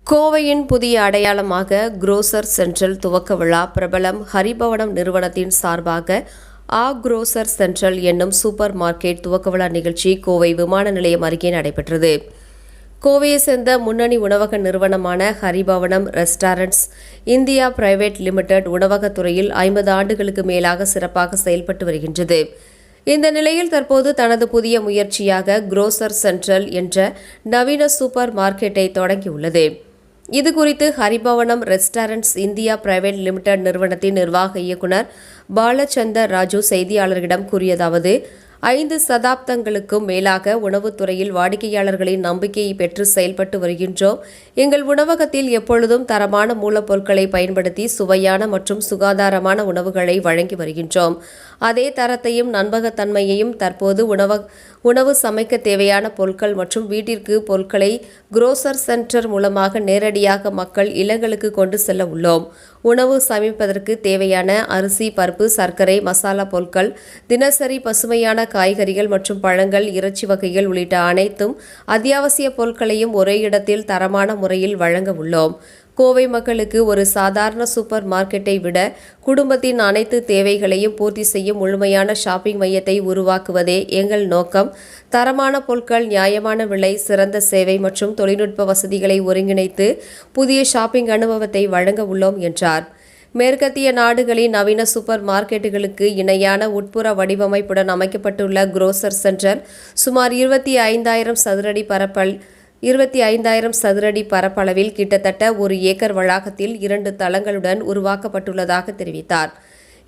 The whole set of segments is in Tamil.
கோவையின் புதிய அடையாளமாக குரோசர் சென்ட்ரல் துவக்க விழா பிரபலம் ஹரிபவனம் நிறுவனத்தின் சார்பாக குரோசர் சென்ட்ரல் என்னும் சூப்பர் மார்க்கெட் துவக்க விழா நிகழ்ச்சி கோவை விமான நிலையம் அருகே நடைபெற்றது. கோவையை சேர்ந்த முன்னணி உணவக நிறுவனமான Haribhavanam restaurants India private limited உணவகத்துறையில் 50 ஆண்டுகளுக்கு மேலாக சிறப்பாக செயல்பட்டு வருகின்றது. இந்த நிலையில் தற்போது தனது புதிய முயற்சியாக குரோசர் சென்ட்ரல் என்ற நவீன சூப்பர் மார்க்கெட்டை தொடங்கியுள்ளது. இதுகுறித்து Haribhavanam restaurants India private limited நிறுவனத்தின் நிர்வாக இயக்குநர் பாலச்சந்தர் ராஜு செய்தியாளர்களிடம் கூறியதாவது, 5 சதாப்தங்களுக்கும் மேலாக உணவுத்துறையில் வாடிக்கையாளர்களின் நம்பிக்கையை பெற்று செயல்பட்டு வருகின்றோம். எங்கள் உணவகத்தில் எப்பொழுதும் தரமான மூலப்பொருட்களை பயன்படுத்தி சுவையான மற்றும் சுகாதாரமான உணவுகளை வழங்கி வருகின்றோம். அதே தரத்தையும் நம்பகத்தன்மையையும் தற்போது உணவு சமைக்க தேவையான பொருட்கள் மற்றும் வீட்டிற்கு பொருட்களை குரோசர் சென்டர் மூலமாக நேரடியாக மக்கள் இல்லங்களுக்கு கொண்டு செல்ல உள்ளோம். உணவு சமைப்பதற்கு தேவையான அரிசி, பருப்பு, சர்க்கரை, மசாலா பொருட்கள், தினசரி பசுமையான காய்கறிகள் மற்றும் பழங்கள், இறைச்சி வகைகள் உள்ளிட்ட அனைத்தும் அத்தியாவசிய பொருட்களையும் ஒரே இடத்தில் தரமான முறையில் வழங்க உள்ளோம். கோவை மக்களுக்கு ஒரு சாதாரண சூப்பர் மார்க்கெட்டை விட குடும்பத்தின் அனைத்து தேவைகளையும் பூர்த்தி செய்யும் முழுமையான ஷாப்பிங் மையத்தை உருவாக்குவதே எங்கள் நோக்கம். தரமான பொருட்கள், நியாயமான விலை, சிறந்த சேவை மற்றும் தொழில்நுட்ப வசதிகளை ஒருங்கிணைத்து புதிய ஷாப்பிங் அனுபவத்தை வழங்க உள்ளோம் என்றார். மேற்கத்திய நாடுகளின் நவீன சூப்பர் மார்க்கெட்டுகளுக்கு இணையான உட்புற வடிவமைப்புடன் அமைக்கப்பட்டுள்ள குரோசர் சென்டர் சுமார் 25,000 சதுரடி பரப்பளவில் கிட்டத்தட்ட 1 ஏக்கர் வளாகத்தில் 2 தளங்களுடன் உருவாக்கப்பட்டுள்ளதாக தெரிவித்தார்.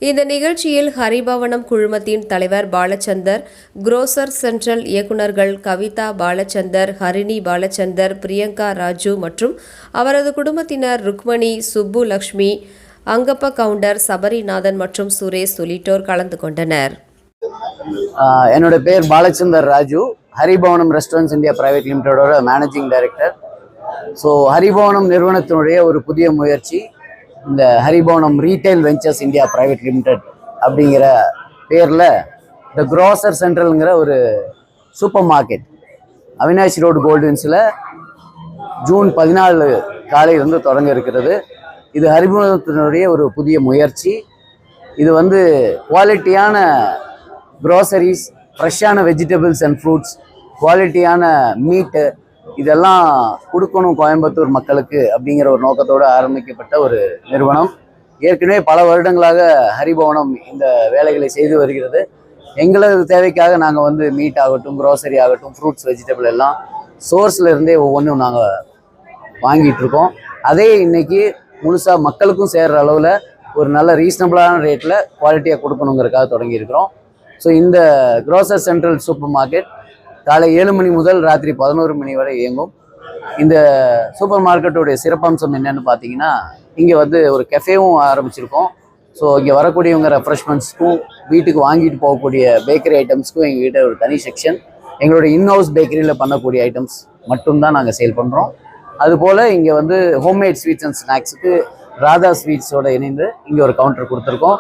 இந்த நிகழ்ச்சியில் ஹரிபவனம் குழுமத்தின் தலைவர் பாலச்சந்தர், குரோசர் சென்ட்ரல் இயக்குநர்கள் கவிதா பாலச்சந்தர், ஹரிணி பாலச்சந்தர், பிரியங்கா ராஜு மற்றும் அவரது குடும்பத்தினர் ருக்மணி, சுப்பு லட்சுமி, அங்கப்ப கவுண்டர், சபரிநாதன் மற்றும் சுரேஷ் உள்ளிட்டோர் கலந்து கொண்டனர். என்னோட பேர் Balachandar Raju, Haribhavanam restaurants India private லிமிடெடோட மேனேஜிங் டைரக்டர். ஸோ ஹரிபவனம் நிறுவனத்தினுடைய ஒரு புதிய முயற்சி இந்த Haribhavanam retail ventures India private limited அப்படிங்கிற பேரில் இந்த குரோசர் சென்ட்ரலுங்கிற ஒரு சூப்பர் மார்க்கெட் அவினாஷி ரோடு கோல்டுன்ஸில் ஜூன் 14 காலையிலிருந்து தொடங்க இருக்கிறது. இது ஹரிபவனத்தினுடைய ஒரு புதிய முயற்சி. இது குவாலிட்டியான க்ரோசரிஸ், ஃப்ரெஷ்ஷான வெஜிடபிள்ஸ் அண்ட் ஃப்ரூட்ஸ், குவாலிட்டியான மீட்டு இதெல்லாம் கொடுக்கணும் கோயம்புத்தூர் மக்களுக்கு அப்படிங்கிற ஒரு நோக்கத்தோடு ஆரம்பிக்கப்பட்ட ஒரு நிறுவனம். ஏற்கனவே பல வருடங்களாக ஹரிபவனம் இந்த வேலைகளை செய்து வருகிறது. எங்களது தேவைக்காக நாங்கள் மீட் ஆகட்டும், க்ரோசரி ஆகட்டும், ஃப்ரூட்ஸ், வெஜிடபிள் எல்லாம் சோர்ஸில் இருந்தே ஒவ்வொன்றும் நாங்கள் வாங்கிட்டு இருக்கோம். அதே இன்னைக்கு முழுசாக மக்களுக்கும் சேர்கிற அளவில் ஒரு நல்ல ரீசனபிளான ரேட்டில் குவாலிட்டியாக கொடுக்கணுங்கிறதுக்காக தொடங்கியிருக்கிறோம். ஸோ இந்த குரோசர் சென்ட்ரல் சூப்பர் மார்க்கெட் காலை 7 மணி முதல் ராத்திரி 11 மணி வரை இயங்கும். இந்த சூப்பர் மார்க்கெட்டோடைய சிறப்பம்சம் என்னென்னு பார்த்தீங்கன்னா, இங்கே ஒரு கெஃபேவும் ஆரம்பிச்சிருக்கோம். ஸோ இங்கே வரக்கூடியவங்க ரெஃப்ரெஷ்மெண்ட்ஸ்க்கும் வீட்டுக்கு வாங்கிட்டு போகக்கூடிய பேக்கரி ஐட்டம்ஸ்க்கும் எங்ககிட்ட ஒரு தனி செக்ஷன், எங்களோட இன்ஹவுஸ் பேக்கரியில் பண்ணக்கூடிய ஐட்டம்ஸ் மட்டும்தான் நாங்கள் சேல் பண்ணுறோம். அதுபோல் இங்கே ஹோம்மேட் ஸ்வீட்ஸ் அண்ட் ஸ்நாக்ஸுக்கு ராதா ஸ்வீட்ஸோட இணைந்து இங்கே ஒரு கவுண்டர் கொடுத்துருக்கோம்.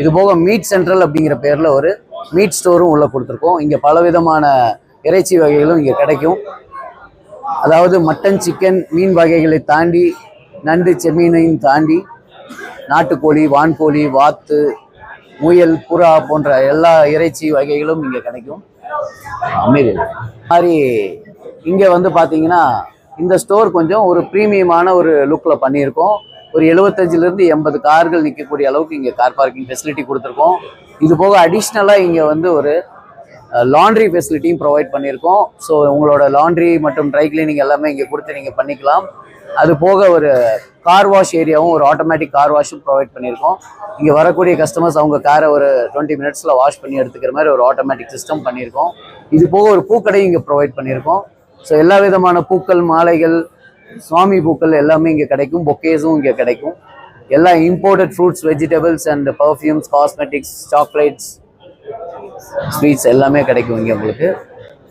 இது போக மீட் சென்ட்ரல் அப்படிங்கிற பேரில் ஒரு மீட் ஸ்டோரும் உள்ளே கொடுத்துருக்கோம். இங்கே பலவிதமான இறைச்சி வகைகளும் இங்கே கிடைக்கும். அதாவது மட்டன், சிக்கன், மீன் வகைகளை தாண்டி நண்டு, செம்மீனையும் தாண்டி நாட்டுக்கோழி, வான்கோழி, வாத்து, முயல், புறா போன்ற எல்லா இறைச்சி வகைகளும் இங்கே கிடைக்கும். அமைதி மாதிரி இங்கே பார்த்தீங்கன்னா இந்த ஸ்டோர் கொஞ்சம் ஒரு ப்ரீமியமான ஒரு லுக்கில் பண்ணியிருக்கோம். ஒரு 75லேருந்து 80 கார்கள் நிற்கக்கூடிய அளவுக்கு இங்கே கார் பார்க்கிங் ஃபெசிலிட்டி கொடுத்துருக்கோம். இது போக அடிஷ்னலாக இங்கே ஒரு லாண்ட்ரி ஃபெசிலிட்டியும் ப்ரொவைட் பண்ணியிருக்கோம். ஸோ உங்களோட லாண்ட்ரி மற்றும் ட்ரை கிளீனிங் எல்லாமே இங்கே கொடுத்து நீங்கள் பண்ணிக்கலாம். அது போக ஒரு கார் வாஷ் ஏரியாவும், ஒரு ஆட்டோமேட்டிக் கார் வாஷும் ப்ரொவைட் பண்ணியிருக்கோம். இங்கே வரக்கூடிய கஸ்டமர்ஸ் அவங்க காரை ஒரு 20 மினிட்ஸில் வாஷ் பண்ணி எடுத்துக்கிற மாதிரி ஒரு ஆட்டோமேட்டிக் சிஸ்டம் பண்ணியிருக்கோம். இது போக ஒரு பூக்கடையும் இங்கே ப்ரொவைட் பண்ணியிருக்கோம். ஸோ எல்லா விதமான பூக்கள், மாலைகள், சுவாமி பூக்கள் எல்லாமே இங்கே கிடைக்கும். பொக்கேஸும் இங்கே கிடைக்கும். எல்லா imported fruits, vegetables and perfumes, cosmetics, chocolates, sweets எல்லாமே கிடைக்கும் இங்கே உங்களுக்கு.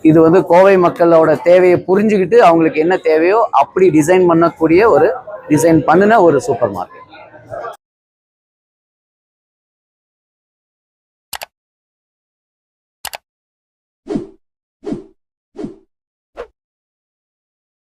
இது கோவை மக்களோட தேவையை புரிஞ்சுக்கிட்டு அவங்களுக்கு என்ன தேவையோ அப்படி டிசைன் பண்ணக்கூடிய ஒரு சூப்பர் மார்க்கெட்.